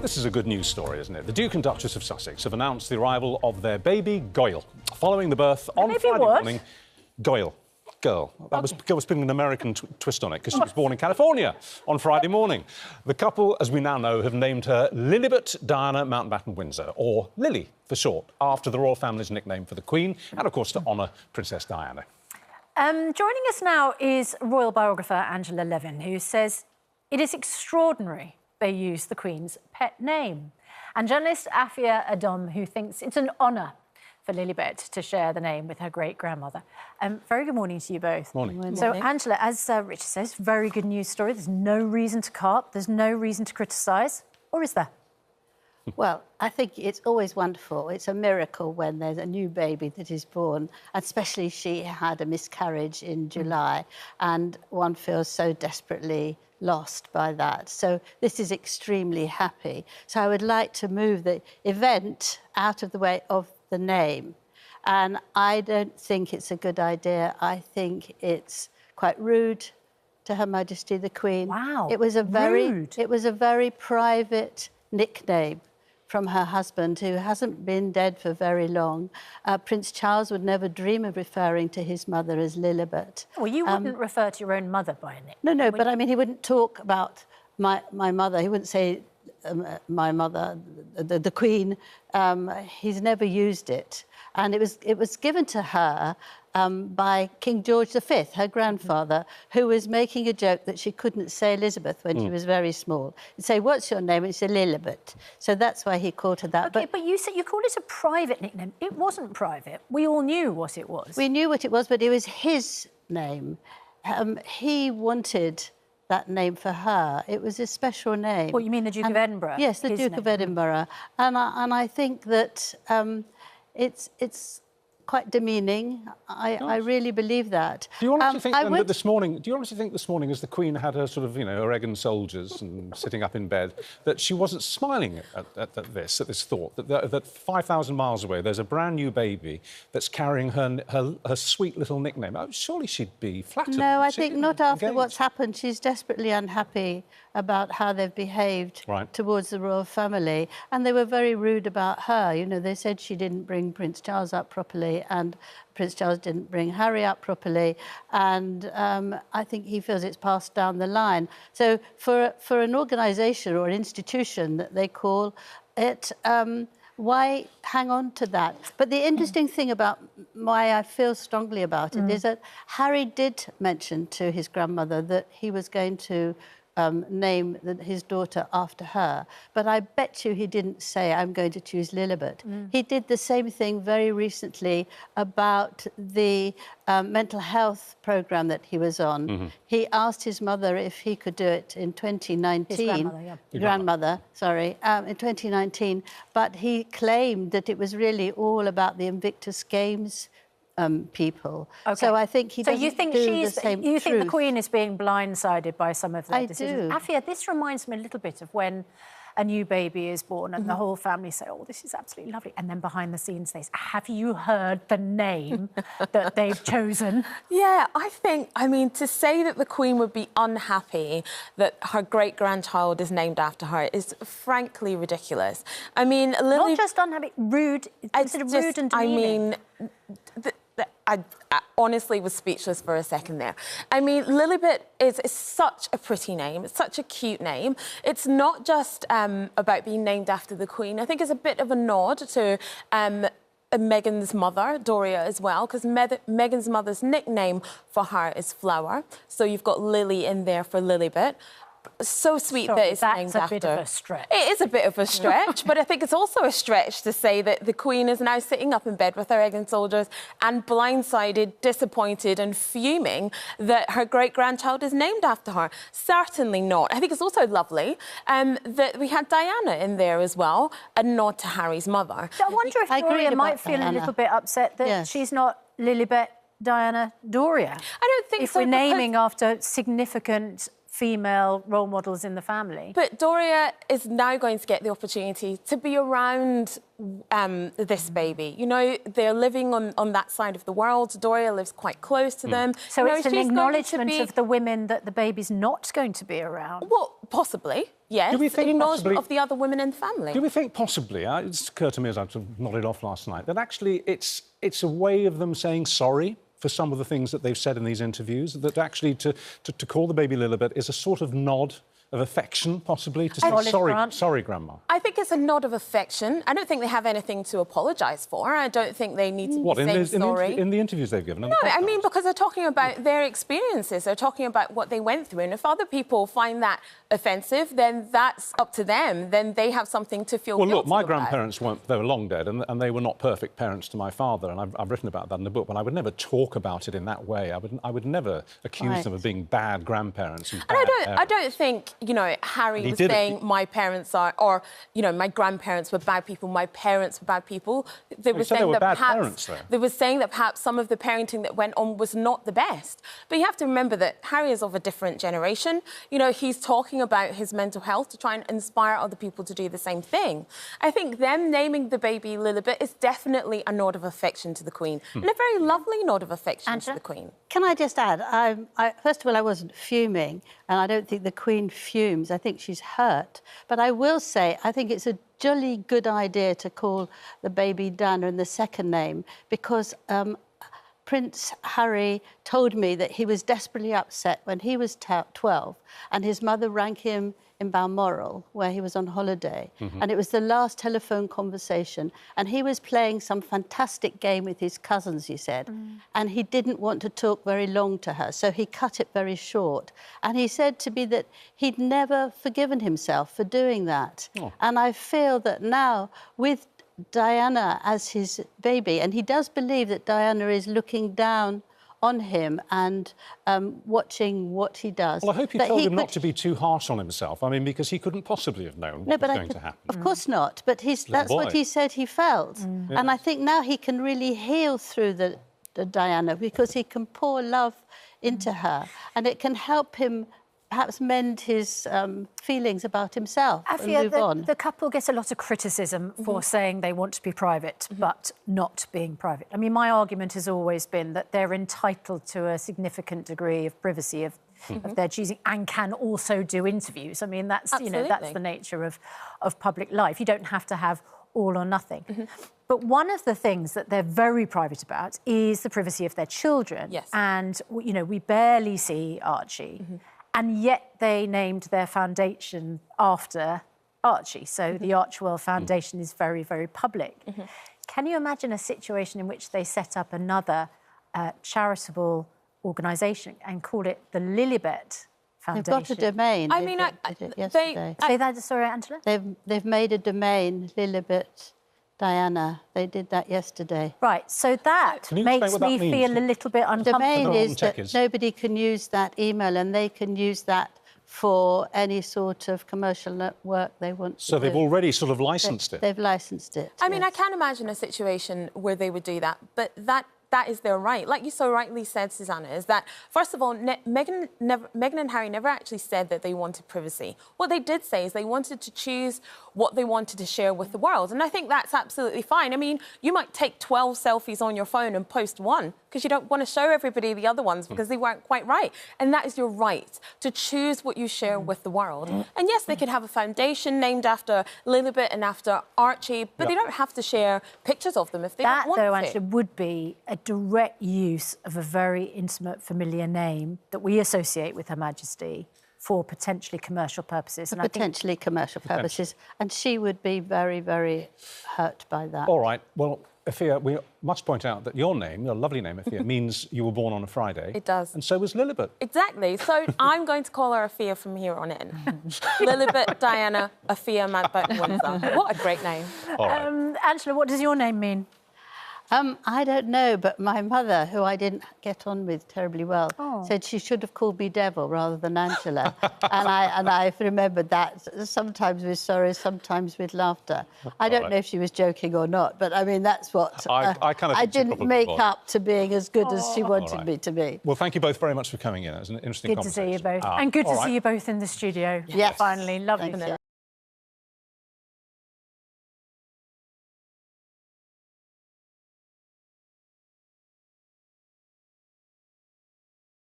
this is a good news story, isn't it? The Duke and Duchess of Sussex have announced the arrival of their baby Goyle, following the birth on Friday morning. Goyle. Girl. That was putting an American twist on it, because she was born in California on Friday morning. The couple, as we now know, have named her Lilibet Diana Mountbatten-Windsor, or Lili for short, after the royal family's nickname for the Queen, and of course to honour Princess Diana. Joining us now is royal biographer Angela Levin, who says it is extraordinary they use the Queen's pet name, and journalist Afia Adom, who thinks it's an honour for Lilibet to share the name with her great-grandmother. Very good morning to you both. Morning. So, Angela, as Richard says, very good news story. There's no reason to carp, there's no reason to criticise, or is there? Well, I think it's always wonderful. It's a miracle when there's a new baby that is born, especially she had a miscarriage in July, and one feels so desperately lost by that. So this is extremely happy. So I would like to move the event out of the way of the name. And I don't think it's a good idea. I think it's quite rude to Her Majesty the Queen. Wow, it was a rude. It was a very private nickname from her husband, who hasn't been dead for very long. Prince Charles would never dream of referring to his mother as Lilibet. Well, you wouldn't refer to your own mother by a nickname. No, but I mean, he wouldn't talk about my mother. He wouldn't say my mother, the Queen. He's never used it. And it was given to her by King George V, her grandfather, who was making a joke that she couldn't say Elizabeth when she was very small. He'd say, "What's your name?" And she'd say, "Lilibet." So that's why he called her that. OK, but you said you called it a private nickname. It wasn't private. We all knew what it was. We knew what it was, but it was his name. He wanted that name for her. It was a special name. What, you mean the Duke of Edinburgh? Yes, the Duke of Edinburgh. And I think that it's quite demeaning. I really believe that. Do you honestly think that this morning? Do you honestly think this morning, as the Queen had her sort of, her egg and soldiers and sitting up in bed, that she wasn't smiling at this thought that 5,000 miles away there's a brand new baby that's carrying her sweet little nickname? Oh, surely she'd be flattered. No, I think not after what's happened. She's desperately unhappy about how they've behaved towards the royal family, and they were very rude about her. They said she didn't bring Prince Charles up properly, and Prince Charles didn't bring Harry up properly, and I think he feels it's passed down the line. So for an organisation or an institution that they call it, why hang on to that? But the interesting thing about why I feel strongly about it is that Harry did mention to his grandmother that he was going to name his daughter after her. But I bet you he didn't say, "I'm going to choose Lilibet." He did the same thing very recently about the mental health programme that he was on. He asked his mother if he could do it in 2019. His grandmother, sorry, in 2019. But he claimed that it was really all about the Invictus Games people. Okay. So I think he doesn't do the same You think truth. the Queen is being blindsided by some of their decisions? I do. Afia, this reminds me a little bit of when a new baby is born and the whole family say, "Oh, this is absolutely lovely," and then behind the scenes they say, "Have you heard the name that they've chosen?" Yeah, I mean, to say that the Queen would be unhappy that her great-grandchild is named after her is frankly ridiculous. I mean, Lily... Not just unhappy, rude. Considered rude and demeaning. I mean... I honestly was speechless for a second there. I mean, Lilibet is such a pretty name. It's such a cute name. It's not just about being named after the Queen. I think it's a bit of a nod to Meghan's mother, Doria, as well, because Meghan's mother's nickname for her is Flower. So you've got Lily in there for Lilibet. So sweet that it's named after. That's a bit of a stretch. It is a bit of a stretch, but I think it's also a stretch to say that the Queen is now sitting up in bed with her egg and soldiers and blindsided, disappointed and fuming that her great-grandchild is named after her. Certainly not. I think it's also lovely that we had Diana in there as well, a nod to Harry's mother. So I wonder if Doria might feel a little bit upset that she's not Lilibet Diana Doria. I don't think so. If we're naming after significant female role models in the family. But Doria is now going to get the opportunity to be around this baby. They're living on that side of the world. Doria lives quite close to them. So it's an acknowledgement of the women that the baby's not going to be around. Well, Possibly, yes. Do we think acknowledgement of the other women in the family. Do we think possibly, it's occurred to me as I nodded off last night, that actually it's a way of them saying sorry for some of the things that they've said in these interviews, that actually to call the baby Lilibet is a sort of nod of affection, possibly, to say sorry, Grandma? I think it's a nod of affection. I don't think they have anything to apologise for. I don't think they need to be saying sorry. In the interviews they've given? No, I mean, because they're talking about their experiences. They're talking about what they went through. And if other people find that offensive, then that's up to them. Then they have something to feel guilty about. Well, look, my grandparents they were long dead, and they were not perfect parents to my father, and I've written about that in the book, but I would never talk about it in that way. I would never accuse them of being bad grandparents. And I don't think, you know, Harry was saying my parents are, or, you know, my grandparents were bad people, my parents were bad people. They were saying that perhaps some of the parenting that went on was not the best. But you have to remember that Harry is of a different generation. You know, he's talking about his mental health to try and inspire other people to do the same thing. I think them naming the baby Lilibet is definitely a nod of affection to the Queen, and a very lovely nod of affection to the Queen. Can I just add, first of all, I wasn't fuming, and I don't think the Queen fumes. I think she's hurt. But I will say, I think it's a jolly good idea to call the baby Diana in the second name, because Prince Harry told me that he was desperately upset when he was 12 and his mother rang him in Balmoral, where he was on holiday. And it was the last telephone conversation. And he was playing some fantastic game with his cousins, he said. And he didn't want to talk very long to her, so he cut it very short. And he said to me that he'd never forgiven himself for doing that. And I feel that now, with Diana as his baby, and he does believe that Diana is looking down on him and watching what he does. Well, I hope you told him not to be too harsh on himself. I mean, because he couldn't possibly have known what was going to happen. Of course not. But that's what he said he felt. And I think now he can really heal through the Diana, because he can pour love into her, and it can help him perhaps mend his feelings about himself and move on. The couple gets a lot of criticism for saying they want to be private, but not being private. I mean, my argument has always been that they're entitled to a significant degree of privacy of their choosing, and can also do interviews. I mean, that's, you know, that's the nature of public life. You don't have to have all or nothing. But one of the things that they're very private about is the privacy of their children. And, you know, we barely see Archie. And yet they named their foundation after Archie. So the Archewell Foundation is very, very public. Can you imagine a situation in which they set up another charitable organisation and call it the Lilibet Foundation? They've got a domain. I mean, say that, sorry, Angela? They've made a domain, Lilibet Diana. They did that yesterday. Right, so that makes me feel a little bit uncomfortable. The domain is that nobody can use that email, and they can use that for any sort of commercial work they want to do. So they've already sort of licensed it? They've licensed it, I mean, I can't imagine a situation where they would do that, but that is their right. Like you so rightly said, Susanna, is that, first of all, Meghan and Harry never actually said that they wanted privacy. What they did say is they wanted to choose what they wanted to share with the world. And I think that's absolutely fine. I mean, you might take 12 selfies on your phone and post one because you don't want to show everybody the other ones because they weren't quite right. And that is your right, to choose what you share with the world. And yes, they could have a foundation named after Lilibet and after Archie, but they don't have to share pictures of them if they don't want to. That, though, actually would be a direct use of a very intimate, familiar name that we associate with Her Majesty for potentially commercial purposes. And potentially commercial purposes. And she would be very, very hurt by that. All right. Well, Afia, we must point out that your name, your lovely name, Afia, means you were born on a Friday. It does. And so was Lilibet. Exactly. So I'm going to call her Afia from here on in. Lilibet Diana Afia Mountbatten-Windsor. What a great name. All right. Angela, what does your name mean? I don't know, but my mother, who I didn't get on with terribly well, said she should have called me Devil rather than Angela. and I've remembered that, sometimes with sorrow, sometimes with laughter. I don't know if she was joking or not, but I mean, that's what... I didn't make up to being as good as she wanted me to be. Well, thank you both very much for coming in. It was an interesting conversation. Good to see you both. And good to see you both in the studio. Yes. Finally, lovely.